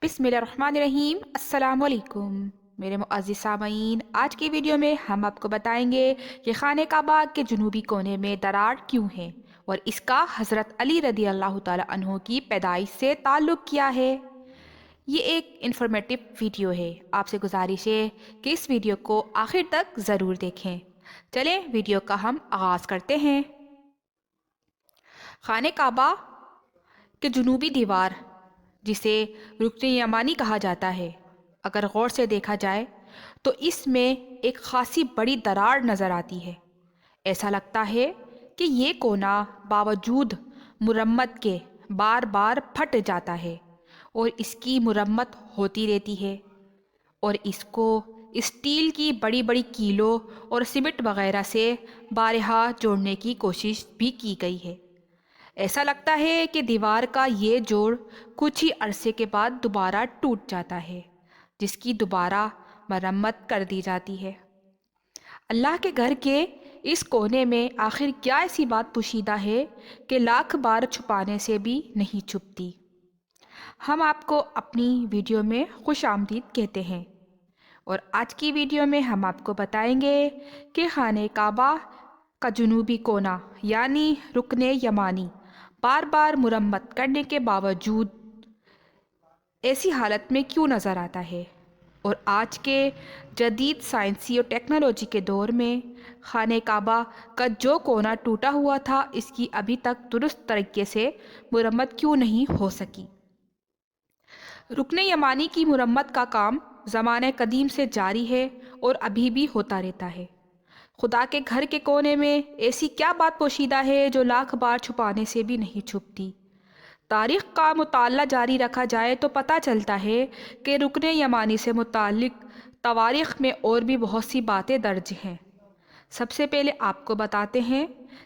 بسم اللہ الرحمن الرحیم۔ السلام علیکم میرے معزز سامعین، آج کی ویڈیو میں ہم آپ کو بتائیں گے کہ خانہ کعبہ کے جنوبی کونے میں دراڑ کیوں ہے اور اس کا حضرت علی رضی اللہ تعالی عنہ کی پیدائش سے تعلق کیا ہے۔ یہ ایک انفارمیٹیو ویڈیو ہے، آپ سے گزارش ہے کہ اس ویڈیو کو آخر تک ضرور دیکھیں۔ چلیں ویڈیو کا ہم آغاز کرتے ہیں۔ خانہ کعبہ کہ جنوبی دیوار، جسے رکن یمانی کہا جاتا ہے، اگر غور سے دیکھا جائے تو اس میں ایک خاصی بڑی دراڑ نظر آتی ہے۔ ایسا لگتا ہے کہ یہ کونا باوجود مرمت کے بار بار پھٹ جاتا ہے اور اس کی مرمت ہوتی رہتی ہے، اور اس کو اسٹیل کی بڑی بڑی کیلوں اور سیمنٹ وغیرہ سے بارہا جوڑنے کی کوشش بھی کی گئی ہے۔ ایسا لگتا ہے کہ دیوار کا یہ جوڑ کچھ ہی عرصے کے بعد دوبارہ ٹوٹ جاتا ہے، جس کی دوبارہ مرمت کر دی جاتی ہے۔ اللہ کے گھر کے اس کونے میں آخر کیا ایسی بات پوشیدہ ہے کہ لاکھ بار چھپانے سے بھی نہیں چھپتی؟ ہم آپ کو اپنی ویڈیو میں خوش آمدید کہتے ہیں، اور آج کی ویڈیو میں ہم آپ کو بتائیں گے کہ خانہ کعبہ کا جنوبی کونا یعنی رکن یمانی بار بار مرمت کرنے کے باوجود ایسی حالت میں کیوں نظر آتا ہے، اور آج کے جدید سائنسی اور ٹیکنالوجی کے دور میں خانہ کعبہ کا جو کونا ٹوٹا ہوا تھا، اس کی ابھی تک درست طریقے سے مرمت کیوں نہیں ہو سکی۔ رکن یمانی کی مرمت کا کام زمانہ قدیم سے جاری ہے اور ابھی بھی ہوتا رہتا ہے۔ خدا کے گھر کے کونے میں ایسی کیا بات پوشیدہ ہے جو لاکھ بار چھپانے سے بھی نہیں چھپتی؟ تاریخ کا مطالعہ جاری رکھا جائے تو پتہ چلتا ہے کہ رکن یمانی سے متعلق تواریخ میں اور بھی بہت سی باتیں درج ہیں۔ سب سے پہلے آپ کو بتاتے ہیں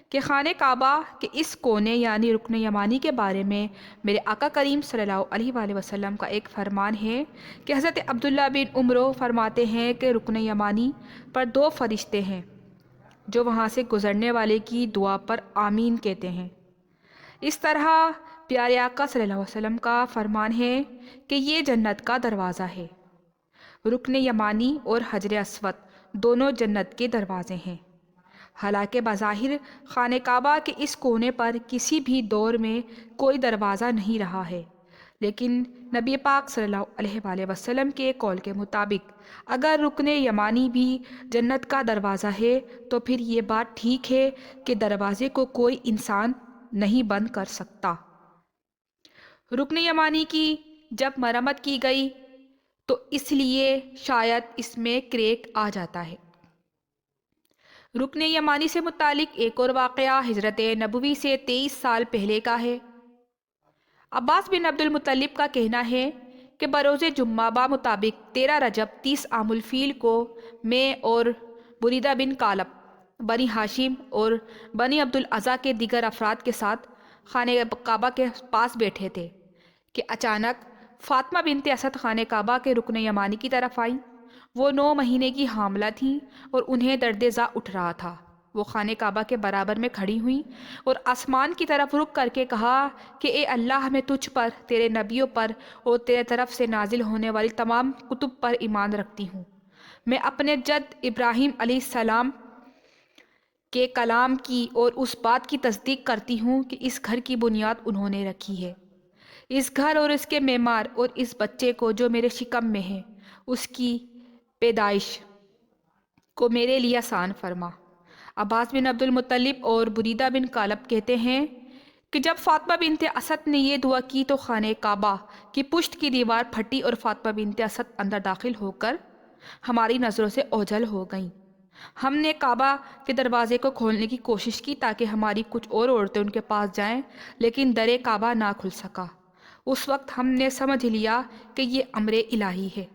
کہ خانہ کعبہ کے اس کونے یعنی رکن یمانی کے بارے میں میرے آقا کریم صلی اللہ علیہ وآلہ وسلم کا ایک فرمان ہے کہ حضرت عبداللہ بن عمرو فرماتے ہیں کہ رکن یمانی پر 2 فرشتے ہیں جو وہاں سے گزرنے والے کی دعا پر آمین کہتے ہیں۔ اس طرح پیارے آقا صلی اللہ علیہ وسلم کا فرمان ہے کہ یہ جنت کا دروازہ ہے۔ رکن یمانی اور حجر اسود دونوں جنت کے دروازے ہیں۔ حالانکہ بظاہر خانہ کعبہ کے اس کونے پر کسی بھی دور میں کوئی دروازہ نہیں رہا ہے، لیکن نبی پاک صلی اللہ علیہ وآلہ وسلم کے قول کے مطابق اگر رکن یمانی بھی جنت کا دروازہ ہے تو پھر یہ بات ٹھیک ہے کہ دروازے کو کوئی انسان نہیں بند کر سکتا۔ رکن یمانی کی جب مرمت کی گئی تو اس لیے شاید اس میں کریک آ جاتا ہے۔ رکن یمانی سے متعلق ایک اور واقعہ ہجرت نبوی سے 23 سال پہلے کا ہے۔ عباس بن عبد المطلب کا کہنا ہے کہ بروز جمعہ بمطابق 13 رجب 30 عام الفیل کو میں اور بریدہ بن کالب بنی ہاشم اور بنی عبد الاعضیٰ کے دیگر افراد کے ساتھ خانہ کعبہ کے پاس بیٹھے تھے کہ اچانک فاطمہ بنت اسد خانہ کعبہ کے رکن یمانی کی طرف آئیں۔ وہ 9 مہینے کی حاملہ تھیں اور انہیں درد ذا اٹھ رہا تھا۔ وہ خانہ کعبہ کے برابر میں کھڑی ہوئیں اور آسمان کی طرف رخ کر کے کہا کہ اے اللہ، میں تجھ پر، تیرے نبیوں پر اور تیرے طرف سے نازل ہونے والی تمام کتب پر ایمان رکھتی ہوں۔ میں اپنے جد ابراہیم علیہ السلام کے کلام کی اور اس بات کی تصدیق کرتی ہوں کہ اس گھر کی بنیاد انہوں نے رکھی ہے۔ اس گھر اور اس کے معمار اور اس بچے کو جو میرے شکم میں ہے، اس کی پیدائش کو میرے لیے آسان فرما۔ عباس بن عبد المطلب اور بریدہ بن کالب کہتے ہیں کہ جب فاطمہ بنت اسد نے یہ دعا کی تو خانہ کعبہ کی پشت کی دیوار پھٹی اور فاطمہ بنت اسد اندر داخل ہو کر ہماری نظروں سے اوجھل ہو گئیں۔ ہم نے کعبہ کے دروازے کو کھولنے کی کوشش کی تاکہ ہماری کچھ اور عورتیں ان کے پاس جائیں، لیکن در کعبہ نہ کھل سکا۔ اس وقت ہم نے سمجھ لیا کہ یہ امر الہی ہے۔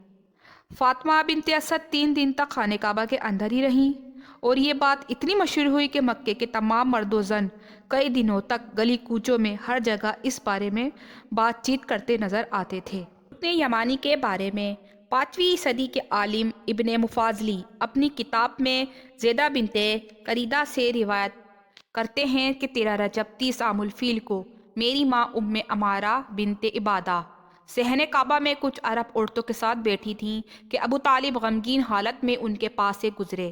فاطمہ بنت اسد 3 دن تک خانہ کعبہ کے اندر ہی رہیں، اور یہ بات اتنی مشہور ہوئی کہ مکے کے تمام مرد و زن کئی دنوں تک گلی کوچوں میں ہر جگہ اس بارے میں بات چیت کرتے نظر آتے تھے۔ رکن یمانی کے بارے میں 5ویں صدی کے عالم ابن مفاضلی اپنی کتاب میں زیدہ بنت قریدہ سے روایت کرتے ہیں کہ 13 رجب 30 عام الفیل کو میری ماں ام عمارہ بنت عبادہ صحن کعبہ میں کچھ عرب عورتوں کے ساتھ بیٹھی تھیں کہ ابو طالب غمگین حالت میں ان کے پاس سے گزرے،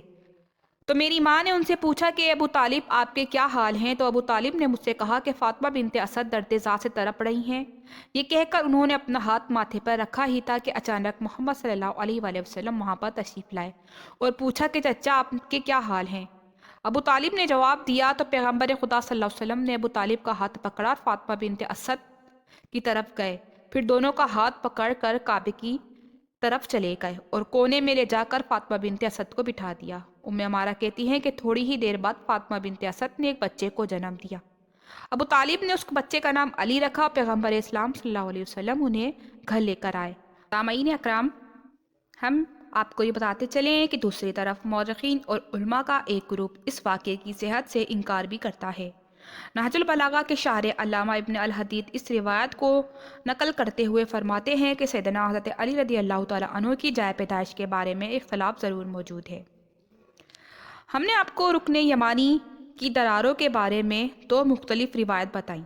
تو میری ماں نے ان سے پوچھا کہ ابو طالب آپ کے کیا حال ہیں؟ تو ابو طالب نے مجھ سے کہا کہ فاطمہ بنت اسد درد ذات سے تڑپ رہی ہیں۔ یہ کہہ کر انہوں نے اپنا ہاتھ ماتھے پر رکھا ہی تھا کہ اچانک محمد صلی اللہ علیہ وآلہ وسلم وہاں پر تشریف لائے اور پوچھا کہ چچا آپ کے کیا حال ہیں؟ ابو طالب نے جواب دیا تو پیغمبر خدا صلی اللہ علیہ وسلم نے ابو طالب کا ہاتھ پکڑا اور فاطمہ بنت اسد کی طرف گئے، پھر دونوں کا ہاتھ پکڑ کر کعبے کی طرف چلے گئے اور کونے میں لے جا کر فاطمہ بنت اسد کو بٹھا دیا۔ ام عمارہ کہتی ہیں کہ تھوڑی ہی دیر بعد فاطمہ بنت اسد نے ایک بچے کو جنم دیا۔ ابو طالب نے اس بچے کا نام علی رکھا، پیغمبر اسلام صلی اللہ علیہ وسلم انہیں گھر لے کر آئے۔ سامعین اکرام، ہم آپ کو یہ بتاتے چلیں کہ دوسری طرف مورخین اور علماء کا ایک گروپ اس واقعے کی صحت سے انکار بھی کرتا ہے۔ نہج البلاغہ کے شارح علامہ ابن الحدید اس روایت کو نقل کرتے ہوئے فرماتے ہیں کہ سیدنا حضرت علی رضی اللہ تعالیٰ عنہ کی جائے پیدائش کے بارے میں اختلاف ضرور موجود ہے۔ ہم نے آپ کو رکن یمانی کی دراروں کے بارے میں دو مختلف روایت بتائیں۔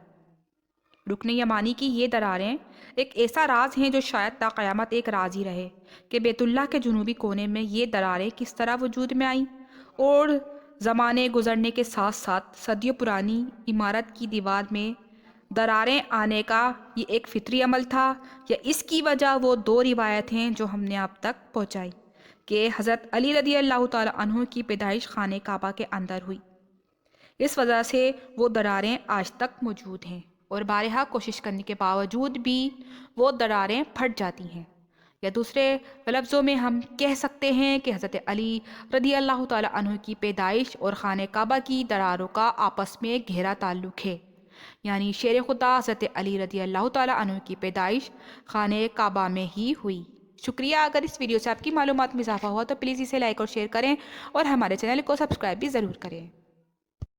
رکن یمانی کی یہ دراریں ایک ایسا راز ہیں جو شاید تا قیامت ایک راز ہی رہے کہ بیت اللہ کے جنوبی کونے میں یہ دراریں کس طرح وجود میں آئیں، اور زمانے گزرنے کے ساتھ ساتھ صدیوں پرانی عمارت کی دیوار میں دراریں آنے کا یہ ایک فطری عمل تھا، یا اس کی وجہ وہ دو روایت ہیں جو ہم نے آپ تک پہنچائی کہ حضرت علی رضی اللہ تعالیٰ عنہ کی پیدائش خانہ کعبہ کے اندر ہوئی، اس وجہ سے وہ دراریں آج تک موجود ہیں، اور بارہا کوشش کرنے کے باوجود بھی وہ دراریں پھٹ جاتی ہیں۔ یا دوسرے لفظوں میں ہم کہہ سکتے ہیں کہ حضرت علی رضی اللہ تعالیٰ عنہ کی پیدائش اور خانہ کعبہ کی دراروں کا آپس میں گہرا تعلق ہے، یعنی شیر خدا حضرت علی رضی اللہ تعالیٰ عنہ کی پیدائش خانہ کعبہ میں ہی ہوئی۔ شکریہ۔ اگر اس ویڈیو سے آپ کی معلومات میں اضافہ ہوا تو پلیز اسے لائک اور شیئر کریں، اور ہمارے چینل کو سبسکرائب بھی ضرور کریں۔